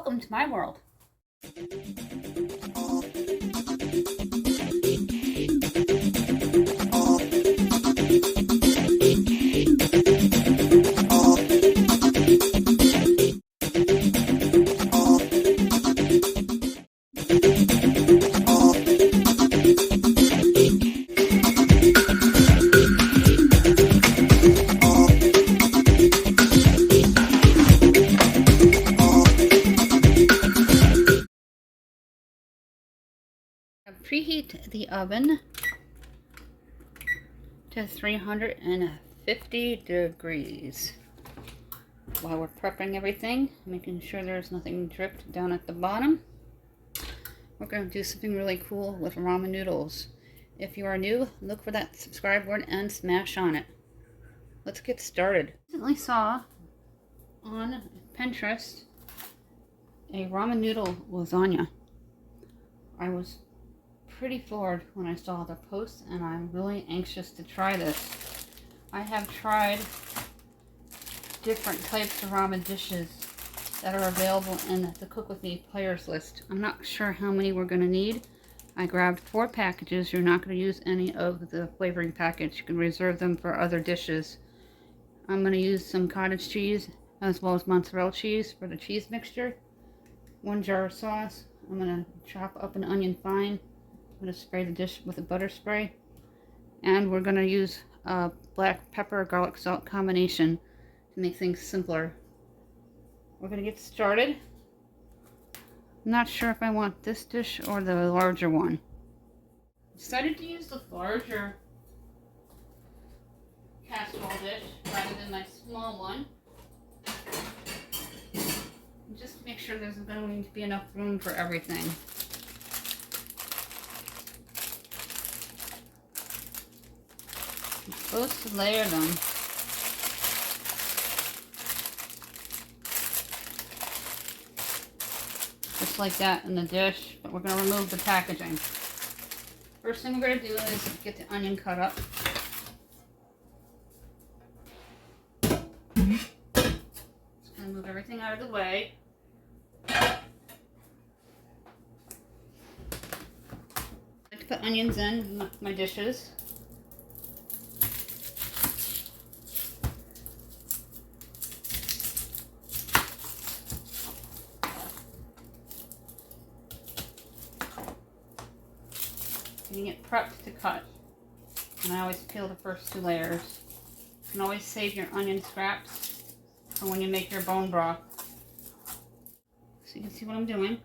Welcome to my world. Preheat the oven to 350 degrees. While we're prepping everything, making sure there's nothing dripped down at the bottom, we're going to do something really cool with ramen noodles. If you are new, look for that subscribe button and smash on it. Let's get started. I recently saw on Pinterest a ramen noodle lasagna. I was pretty floored when I saw the post, and I'm really anxious to try this. I have tried different types of ramen dishes that are available in the Cook With Me players list. I'm not sure how many we're going to need. I grabbed 4 packages. You're not going to use any of the flavoring package. You can reserve them for other dishes. I'm going to use some cottage cheese as well as mozzarella cheese for the cheese mixture. 1 jar of sauce. I'm going to chop up an onion fine. I'm going to spray the dish with a butter spray. And we're going to use a black pepper garlic salt combination to make things simpler. We're going to get started. I'm not sure if I want this dish or the larger one. I decided to use the larger casserole dish rather than my small one. Just to make sure there's going to be enough room for everything. I'm supposed to layer them. Just like that in the dish, but we're going to remove the packaging. First thing we're going to do is get the onion cut up. Just going to move everything out of the way. I like to put onions in my dishes. Getting it prepped to cut. And I always peel the first 2 layers. You can always save your onion scraps for when you make your bone broth. So you can see what I'm doing.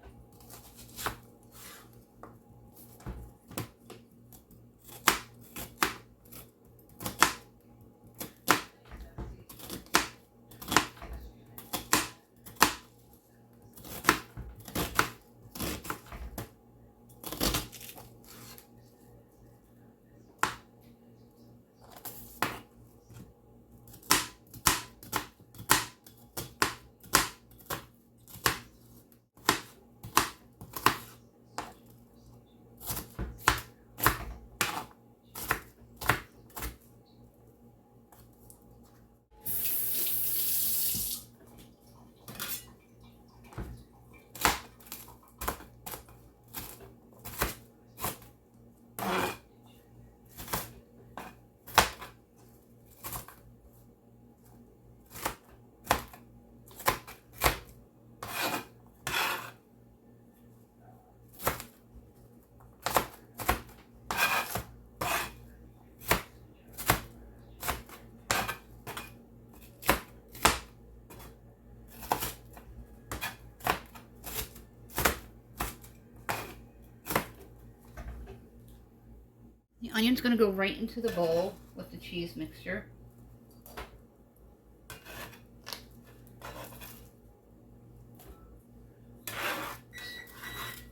The onion's going to go right into the bowl with the cheese mixture.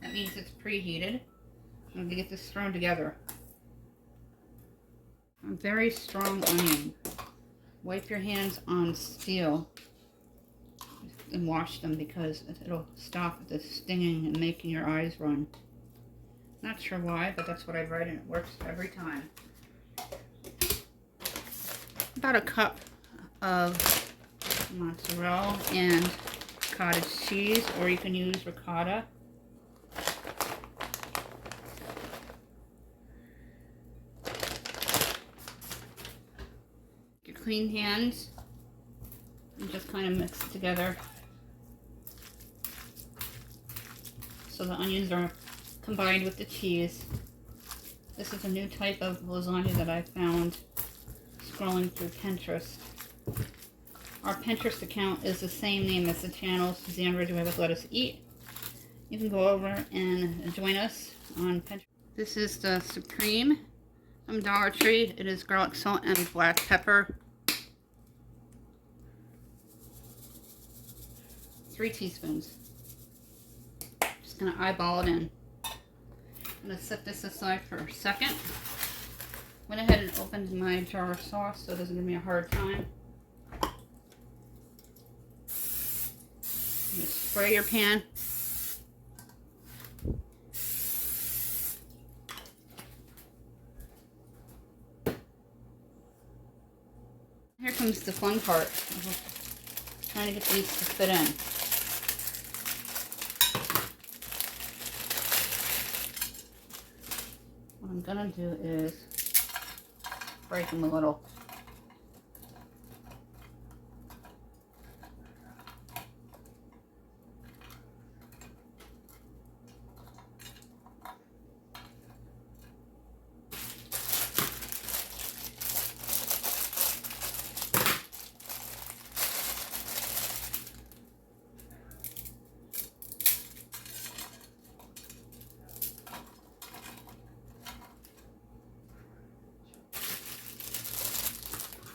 That means it's preheated. I'm going to get this thrown together. A very strong onion. Wipe your hands on steel and wash them because it'll stop the stinging and making your eyes run. Not sure why, but that's what I've read, and it works every time. About a cup of mozzarella and cottage cheese, or you can use ricotta. Your clean hands and just kind of mix it together so the onions are combined with the cheese. This is a new type of lasagna that I found scrolling through Pinterest. Our Pinterest account is the same name as the channel, Suzanne Ridgway with Let Us Eat. You can go over and join us on Pinterest. This is the Supreme from Dollar Tree. It is garlic salt and black pepper. 3 teaspoons. Just gonna eyeball it in. I'm gonna set this aside for a second. Went ahead and opened my jar of sauce so it doesn't give me a hard time. Just spray your pan. Here comes the fun part. Trying to get these to fit in. What I'm gonna do is break them a little.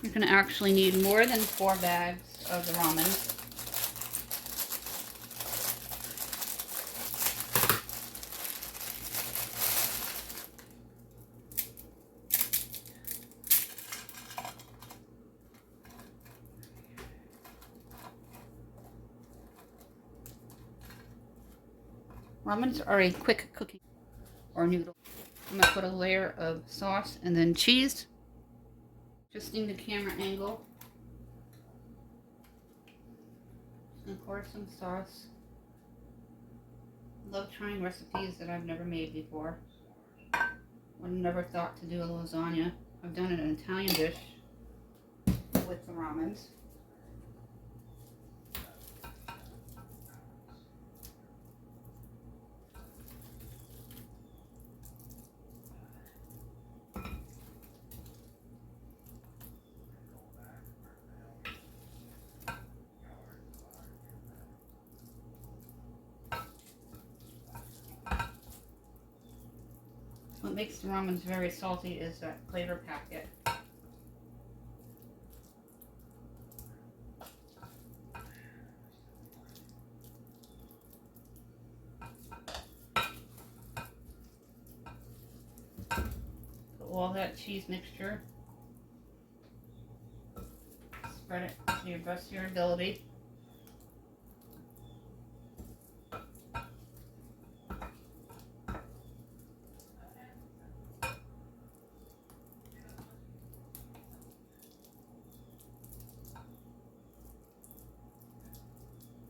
You're going to actually need more than 4 bags of the ramen. Ramens are a quick cooking or noodle. I'm going to put a layer of sauce and then cheese. Adjusting the camera angle. And pour some sauce. Love trying recipes that I've never made before. Would have never thought to do a lasagna. I've done an Italian dish with the ramens. What makes the ramens very salty is that flavor packet. Put all that cheese mixture, spread it to your best of your ability.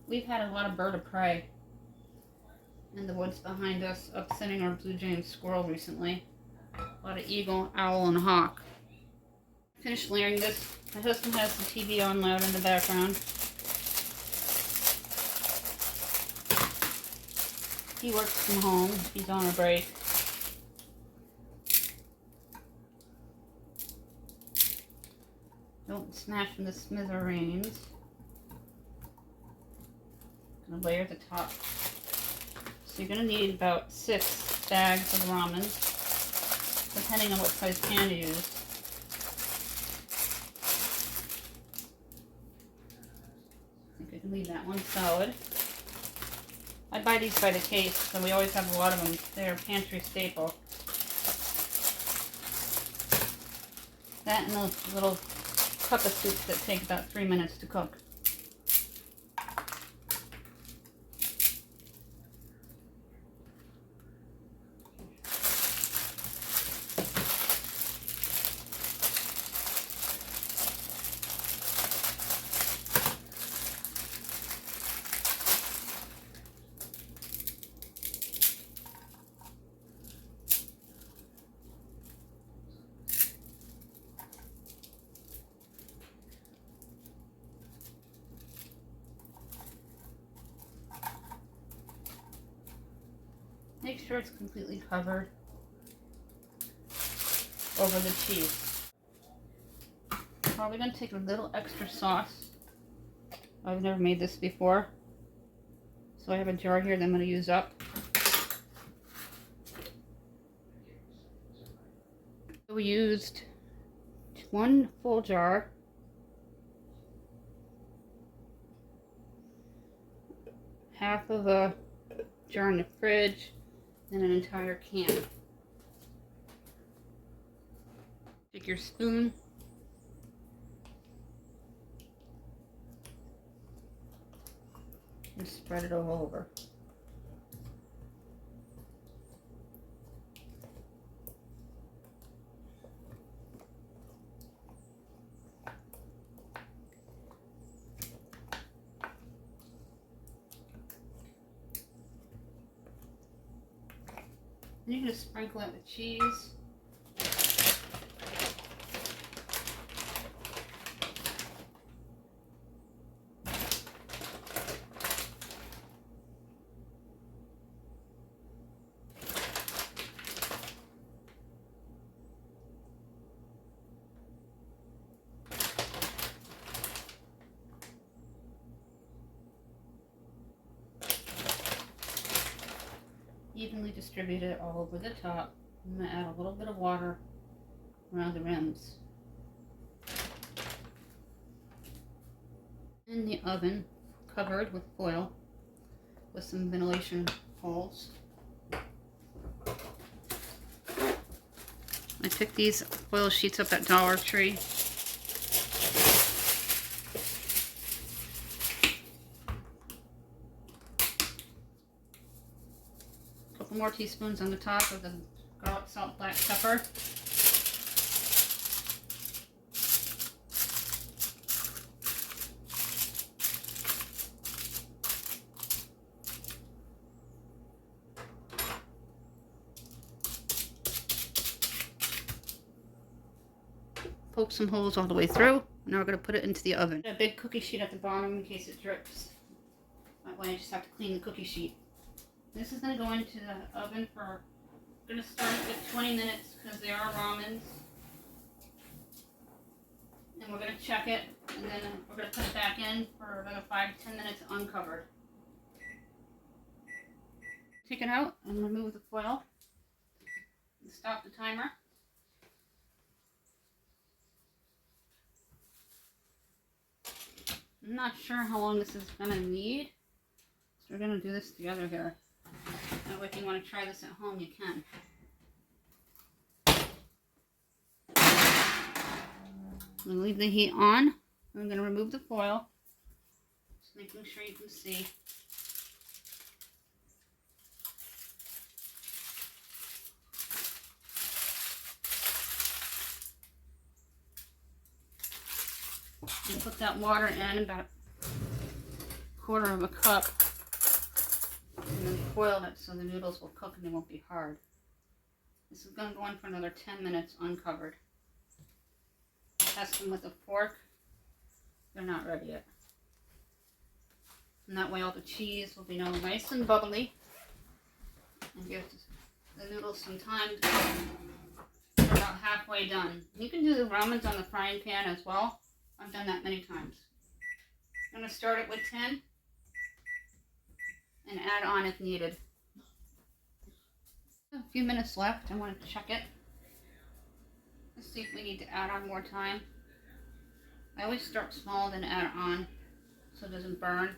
We've had a lot of bird of prey in the woods behind us, upsetting our blue jay and squirrel recently. A lot of eagle, owl, and hawk. Finished layering this. My husband has the TV on loud in the background. He works from home. He's on a break. Don't smash them to smithereens. Gonna layer the top. So you're gonna need about 6 bags of ramen, depending on what size pan you use. I think I can leave that one solid. I buy these by the case, so we always have a lot of them. They're a pantry staple. That and those little cup of soups that take about 3 minutes to cook. make sure it's completely covered over the cheese. Probably gonna take a little extra sauce. I've never made this before, so I have a jar here that I'm gonna use up. We used 1 full jar, half of a jar in the fridge, and an entire can. Take your spoon, and spread it all over. And you can just sprinkle it with cheese. Evenly distribute it all over the top. I'm going to add a little bit of water around the rims. In the oven, covered with foil with some ventilation holes. I picked these foil sheets up at Dollar Tree. Couple more teaspoons on the top of the garlic, salt, black pepper. Poke some holes all the way through. Now we're going to put it into the oven. A big cookie sheet at the bottom in case it drips. That way I just have to clean the cookie sheet. This is going to go into the oven for, I'm going to start it with 20 minutes because they are ramens. And we're going to check it, and then we're going to put it back in for another 5 to 10 minutes uncovered. Take it out and remove the foil. And stop the timer. I'm not sure how long this is going to need, so we're going to do this together here. That way if you want to try this at home, you can. I'm going to leave the heat on. I'm going to remove the foil, just making sure you can see. And put that water in, about a quarter of a cup, and then foil it so the noodles will cook and they won't be hard. This is going to go on for another 10 minutes uncovered. Test them with a fork. They're not ready yet. And that way all the cheese will be now nice and bubbly. And give the noodles some time to cook. They're about halfway done. You can do the ramens on the frying pan as well. I've done that many times. I'm going to start it with 10 and add on if needed. A few minutes left. I want to check it. Let's see if we need to add on more time. I always start small then add on so it doesn't burn.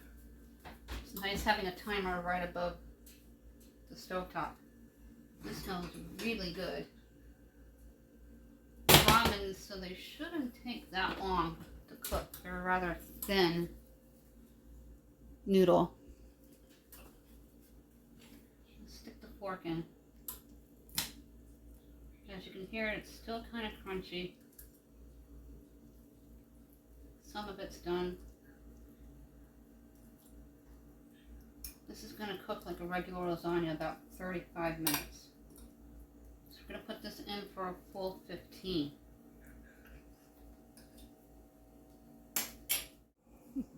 It's nice having a timer right above the stovetop. This smells really good. Ramen, so they shouldn't take that long to cook. They're a rather thin noodle. Stick the fork in. As you can hear, it's still kind of crunchy. Some of it's done. This is going to cook like a regular lasagna, about 35 minutes. So we're going to put this in for a full 15.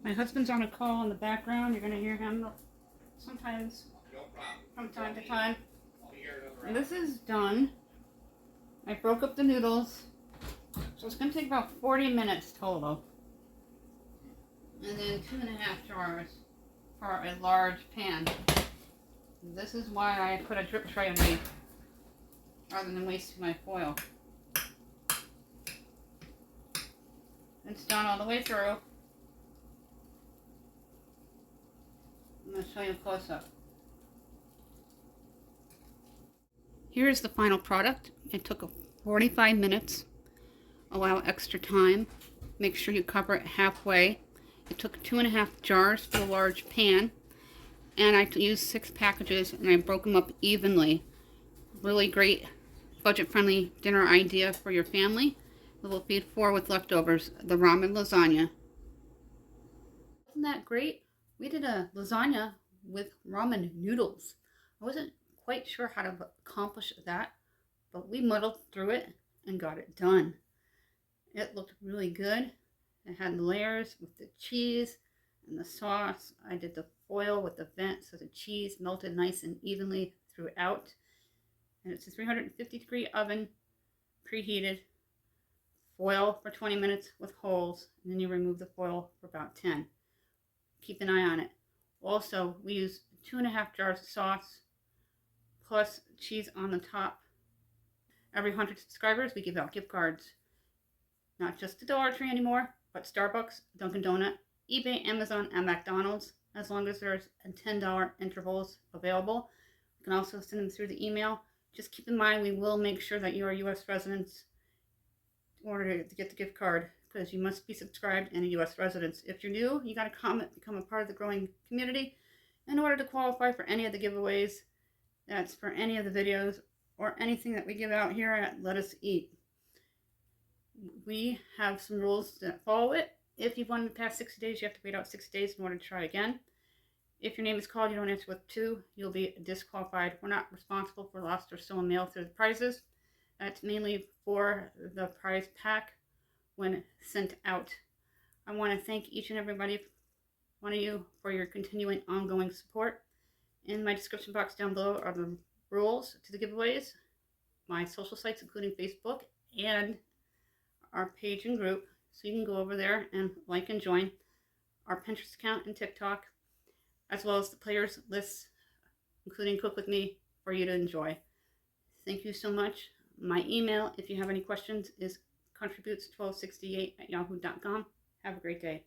My husband's on a call in the background. You're going to hear him sometimes, from time to time. This is done. I broke up the noodles, so it's going to take about 40 minutes total. And then 2.5 jars for a large pan. This is why I put a drip tray underneath rather than wasting my foil. It's done all the way through. I'm going to show you a close-up. Here's the final product. It took 45 minutes. Allow extra time. Make sure you cover it halfway. It took 2.5 jars for the large pan. And I used 6 packages and I broke them up evenly. Really great budget-friendly dinner idea for your family. It will feed 4 with leftovers. The ramen lasagna. Isn't that great? We did a lasagna with ramen noodles. I wasn't quite sure how to accomplish that, but we muddled through it and got it done. It looked really good. It had layers with the cheese and the sauce. I did the foil with the vent so the cheese melted nice and evenly throughout. And it's a 350-degree oven, preheated. Foil for 20 minutes with holes, and then you remove the foil for about 10. Keep an eye on it. Also, we use 2.5 jars of sauce plus cheese on the top. Every 100 subscribers, we give out gift cards. Not just to Dollar Tree anymore, but Starbucks, Dunkin' Donut, eBay, Amazon, and McDonald's, as long as there's $10 intervals available. You can also send them through the email. Just keep in mind, we will make sure that you are U.S. residents in order to get the gift card, because you must be subscribed and a U.S. resident. If you're new, you got to comment, become a part of the growing community in order to qualify for any of the giveaways. That's for any of the videos or anything that we give out here at Let Us Eat. We have some rules that follow it. If you've won the past 60 days, you have to wait out 6 days in order to try again. If your name is called, you don't answer with 2, you'll be disqualified. We're not responsible for lost or stolen mail through the prizes. That's mainly for the prize pack when sent out. I want to thank each and everybody, one of you, for your continuing ongoing support. In my description box down below are the rules to the giveaways, my social sites including Facebook, and our page and group, so you can go over there and like and join our Pinterest account and TikTok, as well as the players lists, including Cook With Me, for you to enjoy. Thank you so much. My email, if you have any questions, is contributes1268@yahoo.com. Have a great day.